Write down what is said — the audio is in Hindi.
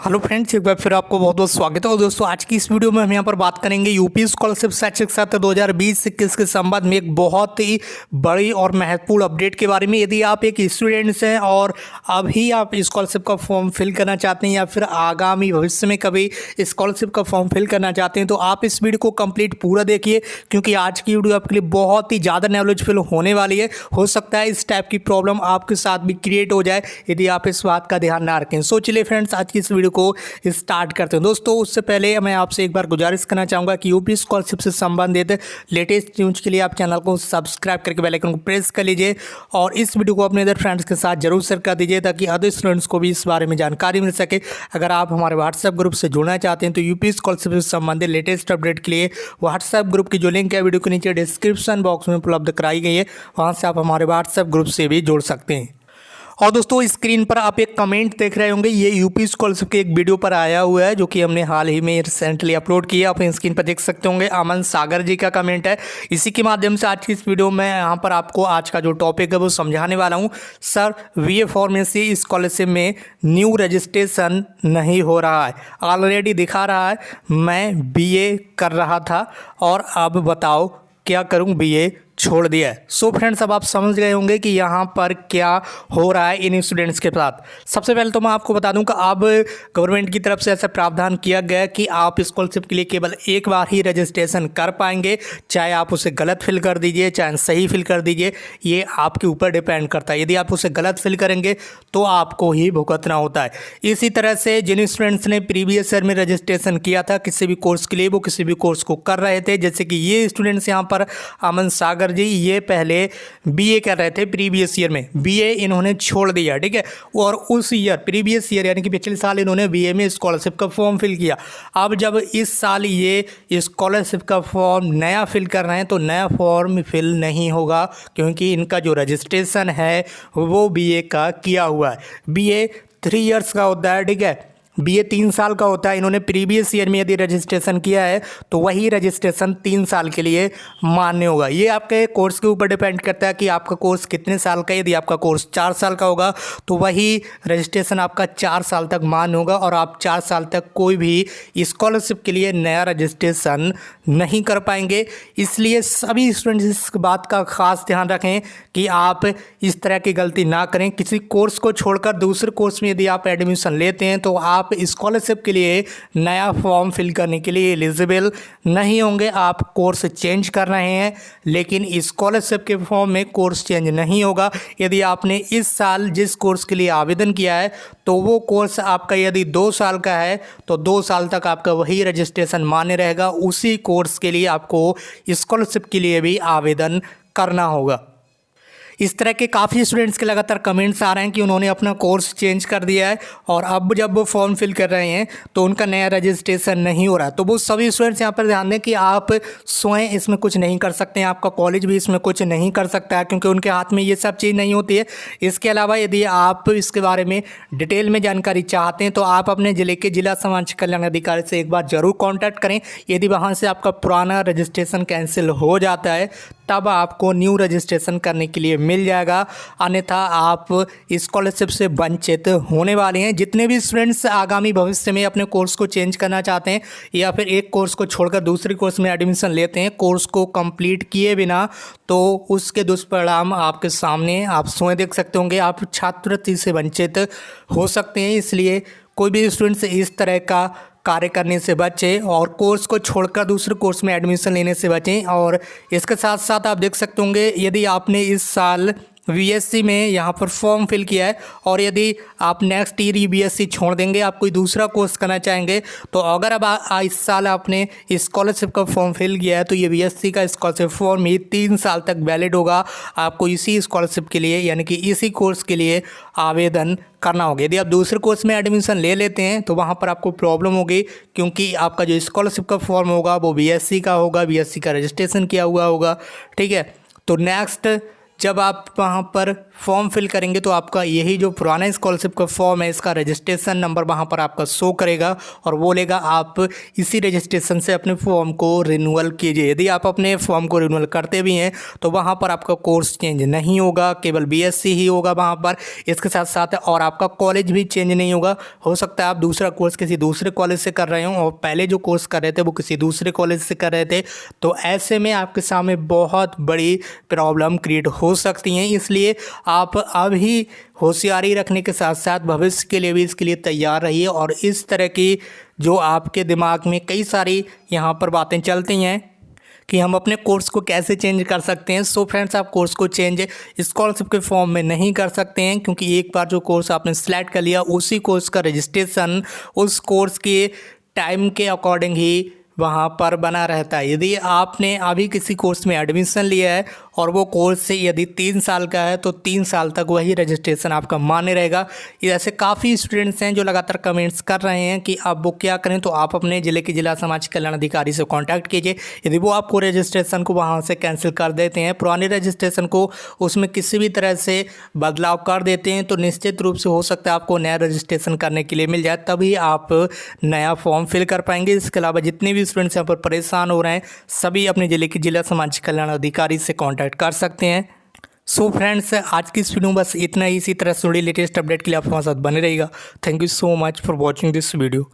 हेलो फ्रेंड्स, एक बार फिर आपको बहुत बहुत स्वागत है। और दोस्तों, आज की इस वीडियो में हम यहाँ पर बात करेंगे यूपी स्कॉलरशिप शैक्षिक सत्र 2020-21 के संबंध में एक बहुत ही बड़ी और महत्वपूर्ण अपडेट के बारे में। यदि आप एक स्टूडेंट्स हैं और अभी आप स्कॉलरशिप का फॉर्म फिल करना चाहते हैं या फिर आगामी भविष्य में कभी स्कॉलरशिप का फॉर्म फिल करना चाहते हैं, तो आप इस वीडियो को कंप्लीट पूरा देखिए, क्योंकि आज की वीडियो आपके लिए बहुत ही ज़्यादा नॉलेजफुल होने वाली है। हो सकता है इस टाइप की प्रॉब्लम आपके साथ भी क्रिएट हो जाए यदि आप इस बात का ध्यान ना रखें। सो चलिए फ्रेंड्स, आज की इस वीडियो को स्टार्ट करते हैं। दोस्तों, उससे पहले मैं आपसे एक बार गुजारिश करना चाहूँगा कि यूपी स्कॉलरशिप से संबंधित लेटेस्ट न्यूज़ के लिए आप चैनल को सब्सक्राइब करके बेल आइकन को प्रेस कर लीजिए और इस वीडियो को अपने अदर फ्रेंड्स के साथ जरूर शेयर कर दीजिए, ताकि अदर स्टूडेंट्स को भी इस बारे में जानकारी मिल सके। अगर आप हमारे व्हाट्सएप ग्रुप से जुड़ना चाहते हैं तो यूपी स्कॉलरशिप से संबंधित लेटेस्ट अपडेट के लिए व्हाट्सएप ग्रुप की जो लिंक है वीडियो के नीचे डिस्क्रिप्शन बॉक्स में उपलब्ध कराई गई है, वहाँ से आप हमारे व्हाट्सएप ग्रुप से भी जुड़ सकते हैं। और दोस्तों, स्क्रीन पर आप एक कमेंट देख रहे होंगे, ये यूपी स्कॉलरशिप के एक वीडियो पर आया हुआ है जो कि हमने हाल ही में रिसेंटली अपलोड किया। आप स्क्रीन पर देख सकते होंगे, अमन सागर जी का कमेंट है। इसी के माध्यम से आज की इस वीडियो में यहाँ पर आपको आज का जो टॉपिक है वो समझाने वाला हूँ। सर, बीए फार्मेसी स्कॉलरशिप में न्यू रजिस्ट्रेशन नहीं हो रहा है, ऑलरेडी दिखा रहा है मैं बीए कर रहा था और अब बताओ क्या करूँ, बीए छोड़ दिया है। सो फ्रेंड्स, अब आप समझ गए होंगे कि यहाँ पर क्या हो रहा है इन स्टूडेंट्स के साथ। सबसे पहले तो मैं आपको बता दूं कि अब गवर्नमेंट की तरफ से ऐसा प्रावधान किया गया है कि आप स्कॉलरशिप के लिए केवल एक बार ही रजिस्ट्रेशन कर पाएंगे, चाहे आप उसे गलत फिल कर दीजिए चाहे सही फिल कर दीजिए, ये आपके ऊपर डिपेंड करता है। यदि आप उसे गलत फिल करेंगे तो आपको ही भुगतना होता है। इसी तरह से जिन स्टूडेंट्स ने प्रीवियस ईयर में रजिस्ट्रेशन किया था किसी भी कोर्स के लिए, वो किसी भी कोर्स को कर रहे थे, जैसे कि ये स्टूडेंट्स यहाँ पर अमन सागर जी, ये पहले बीए कर रहे थे प्रीवियस ईयर में, बीए इन्होंने छोड़ दिया, ठीक है। और उस ईयर प्रीवियस ईयर यानी कि पिछले साल इन्होंने बीए में स्कॉलरशिप का फॉर्म फिल किया। अब जब इस साल ये स्कॉलरशिप का फॉर्म नया फिल कर रहे हैं तो नया फॉर्म फिल नहीं होगा, क्योंकि इनका जो रजिस्ट्रेशन है वो बीए का किया हुआ है। बीए 3 इयर्स का होता है, ठीक है, बीए 3 साल का होता है। इन्होंने प्रीवियस ईयर में यदि रजिस्ट्रेशन किया है तो वही रजिस्ट्रेशन 3 साल के लिए मान्य होगा। ये आपके कोर्स के ऊपर डिपेंड करता है कि आपका कोर्स कितने साल का है। यदि आपका कोर्स 4 साल का होगा तो वही रजिस्ट्रेशन आपका 4 साल तक मान्य होगा और आप 4 साल तक कोई भी स्कॉलरशिप के लिए नया रजिस्ट्रेशन नहीं कर पाएंगे। इसलिए सभी स्टूडेंट्स इस बात का खास ध्यान रखें कि आप इस तरह की गलती ना करें। किसी कोर्स को छोड़कर दूसरे कोर्स में यदि आप एडमिशन लेते हैं तो आप स्कॉलरशिप के लिए नया फॉर्म फिल करने के लिए एलिजिबल नहीं होंगे। आप कोर्स चेंज कर रहे हैं लेकिन स्कॉलरशिप के फॉर्म में कोर्स चेंज नहीं होगा। यदि आपने इस साल जिस कोर्स के लिए आवेदन किया है तो वो कोर्स आपका यदि 2 साल का है तो 2 साल तक आपका वही रजिस्ट्रेशन मान्य रहेगा। उसी कोर्स के लिए आपको स्कॉलरशिप के लिए भी आवेदन करना होगा। इस तरह के काफ़ी स्टूडेंट्स के लगातार कमेंट्स आ रहे हैं कि उन्होंने अपना कोर्स चेंज कर दिया है और अब जब वो फॉर्म फिल कर रहे हैं तो उनका नया रजिस्ट्रेशन नहीं हो रहा। तो वो सभी स्टूडेंट्स यहाँ पर ध्यान दें कि आप स्वयं इसमें कुछ नहीं कर सकते हैं, आपका कॉलेज भी इसमें कुछ नहीं कर सकता है, क्योंकि उनके हाथ में ये सब चीज़ नहीं होती है। इसके अलावा यदि आप इसके बारे में डिटेल में जानकारी चाहते हैं तो आप अपने ज़िले के जिला समाज कल्याण अधिकारी से एक बार ज़रूर कॉन्टैक्ट करें। यदि वहाँ से आपका पुराना रजिस्ट्रेशन कैंसिल हो जाता है तब आपको न्यू रजिस्ट्रेशन करने के लिए मिल जाएगा, अन्यथा आप स्कॉलरशिप से वंचित होने वाले हैं। जितने भी स्टूडेंट्स आगामी भविष्य में अपने कोर्स को चेंज करना चाहते हैं या फिर एक कोर्स को छोड़कर दूसरे कोर्स में एडमिशन लेते हैं कोर्स को कंप्लीट किए बिना, तो उसके दुष्परिणाम आपके सामने आप स्वयं देख सकते होंगे। आप छात्रवृत्ति से वंचित हो सकते हैं। इसलिए कोई भी स्टूडेंट्स इस तरह का कार्य करने से बचें और कोर्स को छोड़कर दूसरे कोर्स में एडमिशन लेने से बचें। और इसके साथ साथ आप देख सकते होंगे, यदि आपने इस साल बीएससी में यहाँ पर फॉर्म फिल किया है और यदि आप नेक्स्ट ईयर ही बीएससी छोड़ देंगे, आप कोई दूसरा कोर्स करना चाहेंगे, तो अगर अब इस साल आपने स्कॉलरशिप का फॉर्म फिल किया है तो ये बीएससी का स्कॉलरशिप फॉर्म ही 3 साल तक वैलिड होगा। आपको इसी स्कॉलरशिप के लिए यानी कि इसी कोर्स के लिए आवेदन करना होगा। यदि आप दूसरे कोर्स में एडमिशन ले लेते हैं तो वहाँ पर आपको प्रॉब्लम होगी, क्योंकि आपका जो स्कॉलरशिप का फॉर्म होगा वो बीएससी का होगा, बीएससी का रजिस्ट्रेशन किया हुआ होगा, ठीक है। तो नेक्स्ट जब आप वहाँ पर फॉर्म फिल करेंगे तो आपका यही जो पुराना स्कॉलरशिप का फॉर्म है इसका रजिस्ट्रेशन नंबर वहाँ पर आपका शो करेगा और बोलेगा आप इसी रजिस्ट्रेशन से अपने फॉर्म को रिन्यूअल कीजिए। यदि आप अपने फॉर्म को रिन्यूअल करते भी हैं तो वहाँ पर आपका कोर्स चेंज नहीं होगा, केवल बीएससी ही होगा वहाँ पर। इसके साथ साथ और आपका कॉलेज भी चेंज नहीं होगा। हो सकता है आप दूसरा कोर्स किसी दूसरे कॉलेज से कर रहे हों और पहले जो कोर्स कर रहे थे वो किसी दूसरे कॉलेज से कर रहे थे, तो ऐसे में आपके सामने बहुत बड़ी प्रॉब्लम क्रिएट हो सकती हैं। इसलिए आप अभी होशियारी रखने के साथ साथ भविष्य के लिए भी इसके लिए तैयार रहिए। और इस तरह की जो आपके दिमाग में कई सारी यहाँ पर बातें चलती हैं कि हम अपने कोर्स को कैसे चेंज कर सकते हैं। सो फ्रेंड्स, आप कोर्स को चेंज स्कॉलरशिप के फॉर्म में नहीं कर सकते हैं, क्योंकि एक बार जो कोर्स आपने सिलेक्ट कर लिया उसी कोर्स का रजिस्ट्रेशन उस कोर्स के टाइम के अकॉर्डिंग ही वहाँ पर बना रहता है। यदि आपने अभी किसी कोर्स में एडमिशन लिया है और वो कोर्स से यदि 3 साल का है तो 3 साल तक वही रजिस्ट्रेशन आपका मान्य रहेगा। ये ऐसे काफ़ी स्टूडेंट्स हैं जो लगातार कमेंट्स कर रहे हैं कि अब वो क्या करें, तो आप अपने ज़िले के जिला समाज कल्याण अधिकारी से कॉन्टैक्ट कीजिए। यदि वो आपको रजिस्ट्रेशन को वहाँ से कैंसिल कर देते हैं, पुराने रजिस्ट्रेशन को उसमें किसी भी तरह से बदलाव कर देते हैं, तो निश्चित रूप से हो सकता है आपको नया रजिस्ट्रेशन करने के लिए मिल जाए, तभी आप नया फॉर्म फिल कर पाएंगे। इसके अलावा जितने भी स्टूडेंट्स यहाँ पर परेशान हो रहे हैं सभी अपने ज़िले के जिला समाज कल्याण अधिकारी से कांटेक्ट कर सकते हैं। सो फ्रेंड्स, आज की इस वीडियो में बस इतना ही। इसी तरह से लेटेस्ट अपडेट के लिए आप हमारे साथ बने रहिएगा। Thank you so much for watching this video.